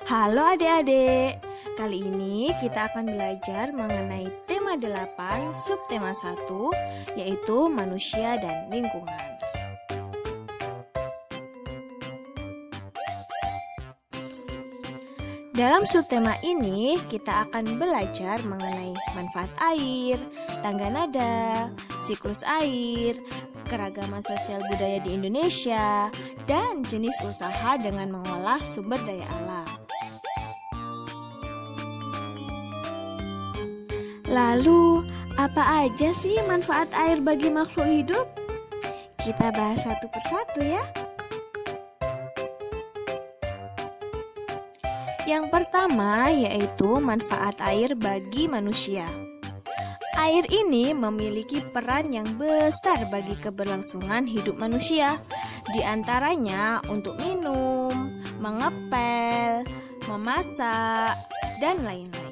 Halo adik-adik, kali ini kita akan belajar mengenai tema 8 subtema 1 yaitu manusia dan lingkungan. Dalam subtema ini kita akan belajar mengenai manfaat air, tangga nada, siklus air, keragaman sosial budaya di Indonesia, dan jenis usaha dengan mengolah sumber daya alam. Lalu, apa aja sih manfaat air bagi makhluk hidup? Kita bahas satu persatu ya. Yang pertama yaitu manfaat air bagi manusia. Air ini memiliki peran yang besar bagi keberlangsungan hidup manusia, di antaranya untuk minum, mengepel, memasak, dan lain-lain.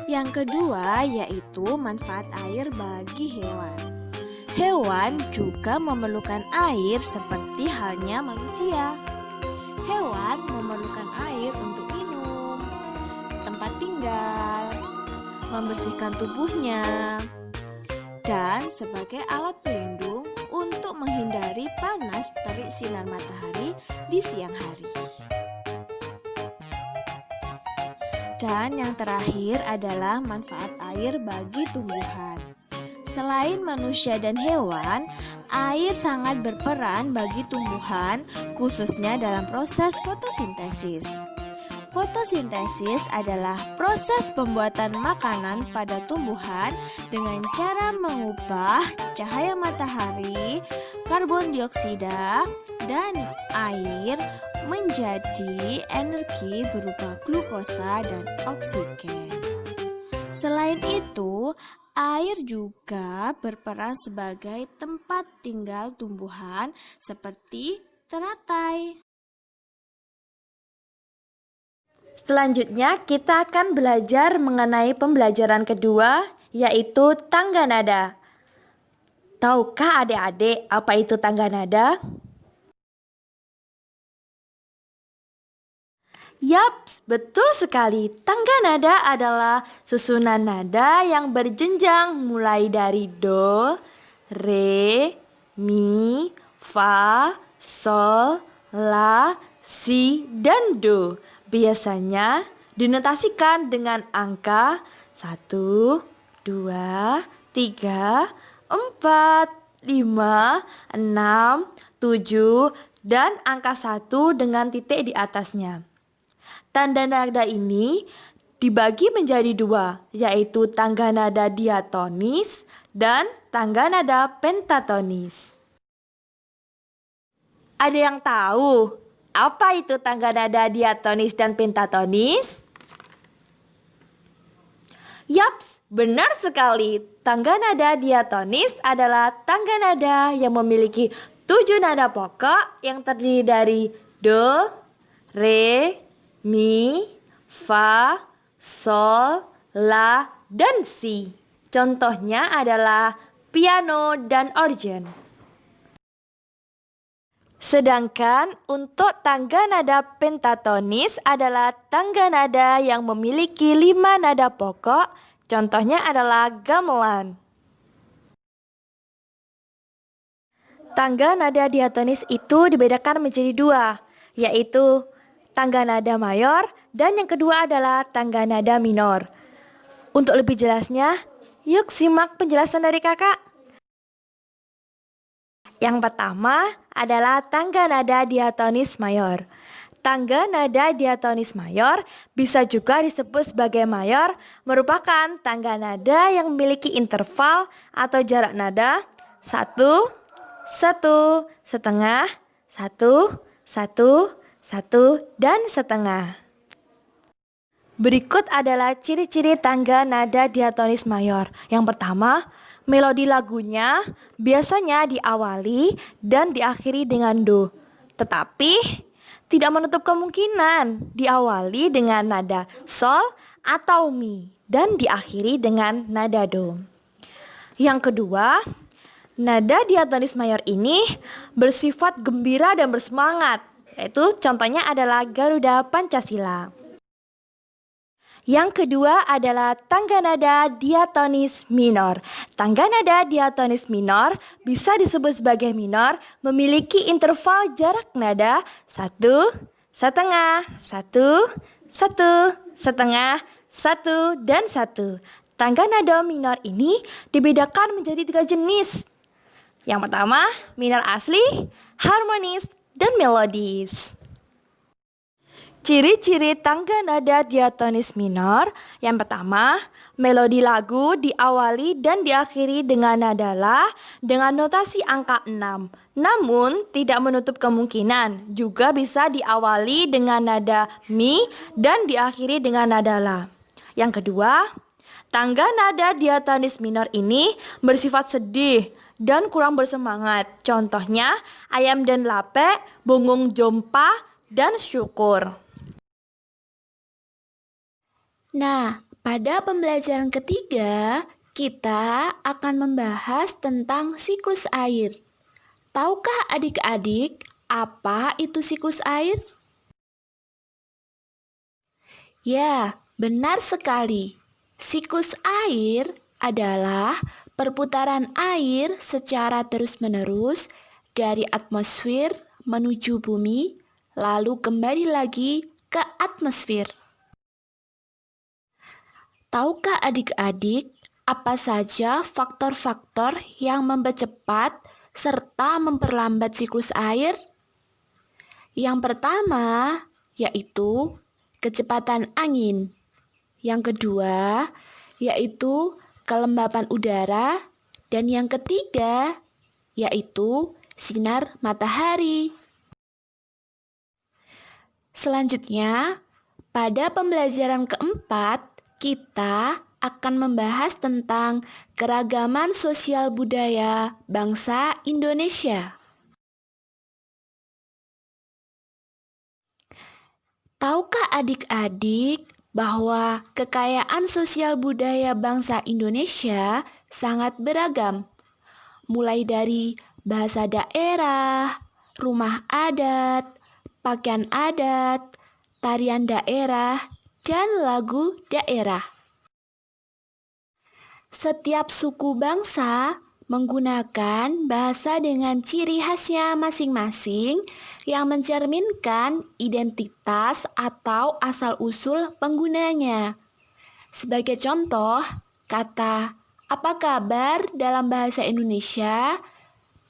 Yang kedua yaitu manfaat air bagi hewan. Hewan juga memerlukan air seperti halnya manusia. Hewan memerlukan air untuk minum, tempat tinggal, membersihkan tubuhnya, dan sebagai alat pelindung untuk menghindari panas terik sinar matahari di siang hari. Dan yang terakhir adalah manfaat air bagi tumbuhan. Selain manusia dan hewan, air sangat berperan bagi tumbuhan, khususnya dalam proses fotosintesis. Fotosintesis adalah proses pembuatan makanan pada tumbuhan dengan cara mengubah cahaya matahari, karbon dioksida, dan air menjadi energi berupa glukosa dan oksigen. Selain itu, air juga berperan sebagai tempat tinggal tumbuhan seperti teratai. Selanjutnya kita akan belajar mengenai pembelajaran kedua yaitu tangga nada. Tahukah adik-adik apa itu tangga nada? Yaps, betul sekali. Tangga nada adalah susunan nada yang berjenjang mulai dari do, re, mi, fa, sol, la, si, dan do. Biasanya dinotasikan dengan angka 1, 2, 3, 4, 5, 6, 7, dan angka 1 dengan titik di atasnya. Tanda nada ini dibagi menjadi dua, yaitu tangga nada diatonis dan tangga nada pentatonis. Ada yang tahu apa itu tangga nada diatonis dan pentatonis? Yaps, benar sekali. Tangga nada diatonis adalah tangga nada yang memiliki 7 nada pokok yang terdiri dari do, re, mi, fa, sol, la, dan si. Contohnya adalah piano dan organ. Sedangkan untuk tangga nada pentatonis adalah tangga nada yang memiliki 5 nada pokok. Contohnya adalah gamelan. Tangga nada diatonis itu dibedakan menjadi dua, yaitu tangga nada mayor dan yang kedua adalah tangga nada minor. Untuk lebih jelasnya, yuk simak penjelasan dari kakak. Yang pertama adalah tangga nada diatonis mayor. Tangga nada diatonis mayor bisa juga disebut sebagai mayor, merupakan tangga nada yang memiliki interval atau jarak nada 1, 1, setengah, 1, 1, 1, dan setengah. Berikut adalah ciri-ciri tangga nada diatonis mayor. Yang pertama, melodi lagunya biasanya diawali dan diakhiri dengan do. Tetapi tidak menutup kemungkinan diawali dengan nada sol atau mi dan diakhiri dengan nada do. Yang kedua, nada diatonis mayor ini bersifat gembira dan bersemangat. yaitu contohnya adalah Garuda Pancasila. Yang kedua adalah tangga nada diatonis minor. Tangga nada diatonis minor bisa disebut sebagai minor, memiliki interval jarak nada 1, setengah, 1, 1, setengah, 1, dan 1. Tangga nada minor ini dibedakan menjadi 3 jenis. Yang pertama, minor asli, harmonis, dan melodis. Ciri-ciri tangga nada diatonis minor. Yang pertama, melodi lagu diawali dan diakhiri dengan nada la dengan notasi angka 6. Namun, tidak menutup kemungkinan juga bisa diawali dengan nada mi dan diakhiri dengan nada la. Yang kedua, tangga nada diatonis minor ini bersifat sedih dan kurang bersemangat. Contohnya, ayam dan lape, bungung jompa, dan syukur. Nah, pada pembelajaran ketiga, kita akan membahas tentang siklus air. Tahukah adik-adik apa itu siklus air? Ya, benar sekali. Siklus air adalah perputaran air secara terus-menerus dari atmosfer menuju bumi, lalu kembali lagi ke atmosfer. Tahukah adik-adik apa saja faktor-faktor yang mempercepat serta memperlambat siklus air? Yang pertama yaitu kecepatan angin. Yang kedua yaitu kelembapan udara. Dan yang ketiga yaitu sinar matahari. Selanjutnya, pada pembelajaran keempat, kita akan membahas tentang keragaman sosial budaya bangsa Indonesia. Tahukah adik-adik bahwa kekayaan sosial budaya bangsa Indonesia sangat beragam? Mulai dari bahasa daerah, rumah adat, pakaian adat, tarian daerah, dan lagu daerah. Setiap suku bangsa menggunakan bahasa dengan ciri khasnya masing-masing yang mencerminkan identitas atau asal-usul penggunanya. Sebagai contoh, kata "apa kabar" dalam bahasa Indonesia,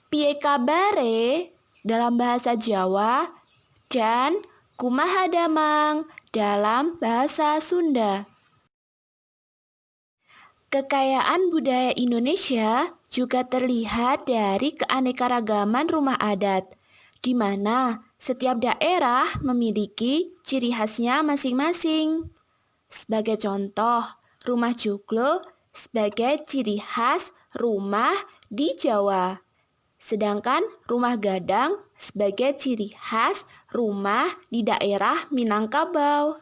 "piye kabare" dalam bahasa Jawa, dan "kumaha damang" dalam bahasa Sunda. Kekayaan budaya Indonesia juga terlihat dari keanekaragaman rumah adat, di mana setiap daerah memiliki ciri khasnya masing-masing. Sebagai contoh, rumah joglo sebagai ciri khas rumah di Jawa, sedangkan rumah gadang sebagai ciri khas rumah di daerah Minangkabau.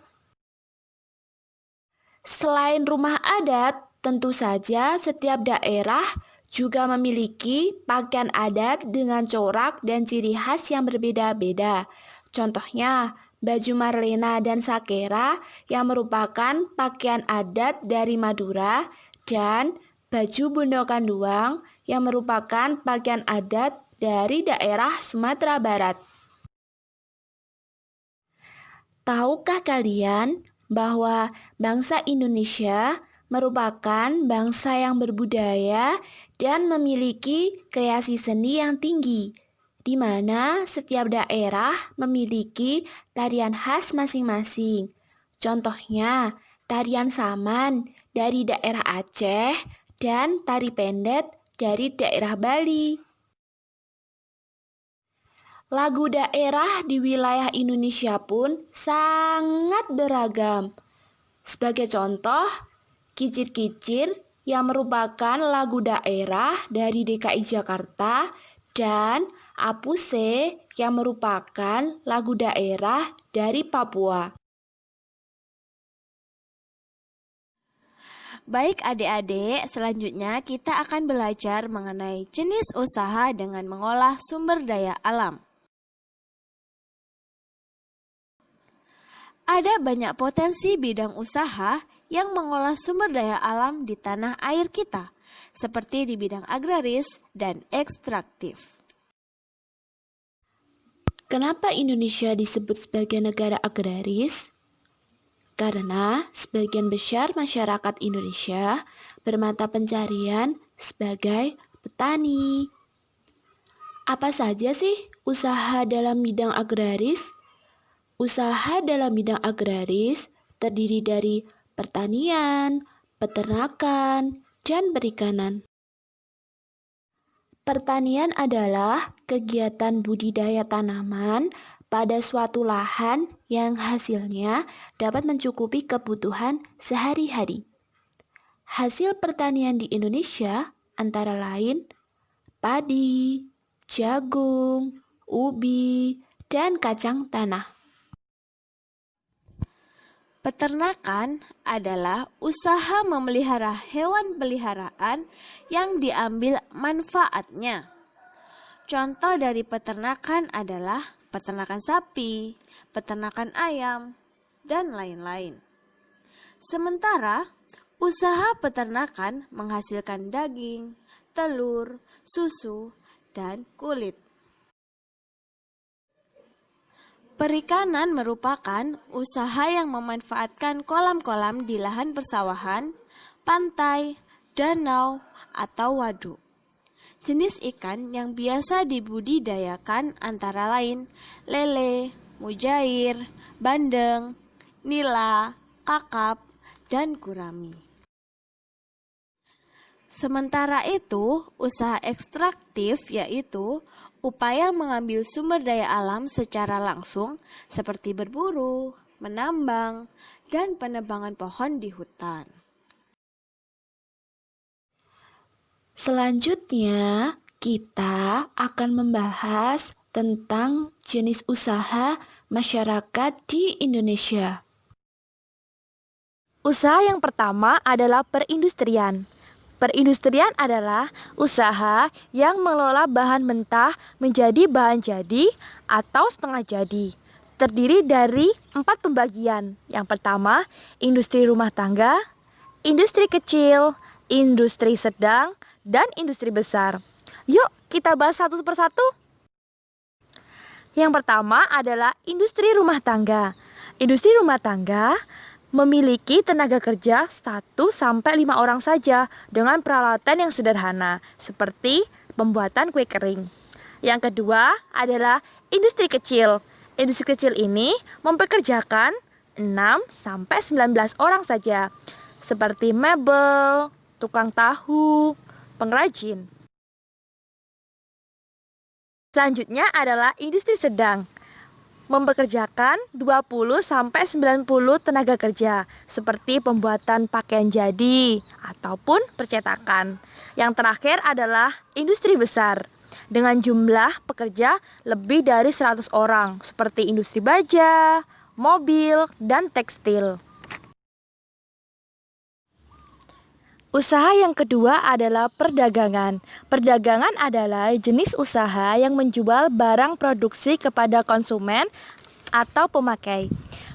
Selain rumah adat, tentu saja setiap daerah juga memiliki pakaian adat dengan corak dan ciri khas yang berbeda-beda. Contohnya, baju Marlena dan Sakera yang merupakan pakaian adat dari Madura dan baju Bondo Kanduang yang merupakan pakaian adat dari daerah Sumatera Barat. Tahukah kalian bahwa bangsa Indonesia merupakan bangsa yang berbudaya dan memiliki kreasi seni yang tinggi, di mana setiap daerah memiliki tarian khas masing-masing. Contohnya, tarian Saman dari daerah Aceh dan tari pendet dari daerah Bali. Lagu daerah di wilayah Indonesia pun sangat beragam. Sebagai contoh, Kicir-Kicir yang merupakan lagu daerah dari DKI Jakarta dan Apuse yang merupakan lagu daerah dari Papua. Baik adik-adik, selanjutnya kita akan belajar mengenai jenis usaha dengan mengolah sumber daya alam. Ada banyak potensi bidang usaha yang mengolah sumber daya alam di tanah air kita, seperti di bidang agraris dan ekstraktif. Kenapa Indonesia disebut sebagai negara agraris? Karena sebagian besar masyarakat Indonesia bermata pencarian sebagai petani. Apa saja sih usaha dalam bidang agraris? Usaha dalam bidang agraris terdiri dari pertanian, peternakan, dan perikanan. Pertanian adalah kegiatan budidaya tanaman pada suatu lahan yang hasilnya dapat mencukupi kebutuhan sehari-hari. Hasil pertanian di Indonesia antara lain padi, jagung, ubi, dan kacang tanah. Peternakan adalah usaha memelihara hewan peliharaan yang diambil manfaatnya. Contoh dari peternakan adalah peternakan sapi, peternakan ayam, dan lain-lain. Sementara, usaha peternakan menghasilkan daging, telur, susu, dan kulit. Perikanan merupakan usaha yang memanfaatkan kolam-kolam di lahan persawahan, pantai, danau, atau waduk. Jenis ikan yang biasa dibudidayakan antara lain lele, mujair, bandeng, nila, kakap, dan gurami. Sementara itu, usaha ekstraktif yaitu upaya mengambil sumber daya alam secara langsung seperti berburu, menambang, dan penebangan pohon di hutan. Selanjutnya, kita akan membahas tentang jenis usaha masyarakat di Indonesia. Usaha yang pertama adalah perindustrian. Perindustrian adalah usaha yang mengelola bahan mentah menjadi bahan jadi atau setengah jadi. Terdiri dari 4 pembagian. Yang pertama, industri rumah tangga, industri kecil, industri sedang, dan industri besar. Yuk, kita bahas satu persatu. Yang pertama adalah industri rumah tangga. Industri rumah tangga memiliki tenaga kerja 1-5 orang saja dengan peralatan yang sederhana seperti pembuatan kue kering. Yang kedua adalah industri kecil. Industri kecil ini mempekerjakan 6-19 orang saja seperti mebel, tukang tahu, pengrajin. Selanjutnya adalah industri sedang. Mempekerjakan 20-90 tenaga kerja seperti pembuatan pakaian jadi ataupun percetakan. Yang terakhir adalah industri besar dengan jumlah pekerja lebih dari 100 orang seperti industri baja, mobil, dan tekstil. Usaha yang kedua adalah perdagangan. Perdagangan adalah jenis usaha yang menjual barang produksi kepada konsumen atau pemakai.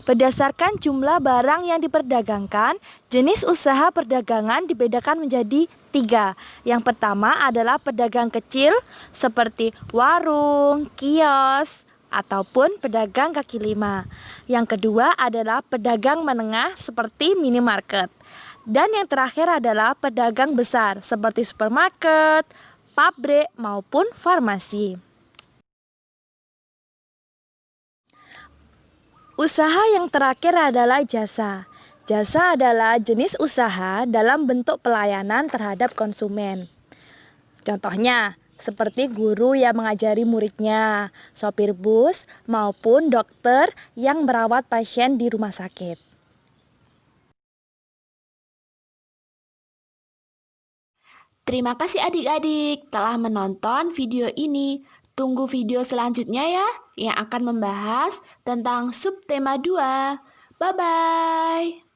Berdasarkan jumlah barang yang diperdagangkan, jenis usaha perdagangan dibedakan menjadi 3. Yang pertama adalah pedagang kecil seperti warung, kios, ataupun pedagang kaki lima. Yang kedua adalah pedagang menengah seperti minimarket. Dan yang terakhir adalah pedagang besar seperti supermarket, pabrik, maupun farmasi. Usaha yang terakhir adalah jasa. Jasa adalah jenis usaha dalam bentuk pelayanan terhadap konsumen. Contohnya, seperti guru yang mengajari muridnya, sopir bus, maupun dokter yang merawat pasien di rumah sakit. Terima kasih adik-adik telah menonton video ini. Tunggu video selanjutnya ya, yang akan membahas tentang subtema 2. Bye-bye.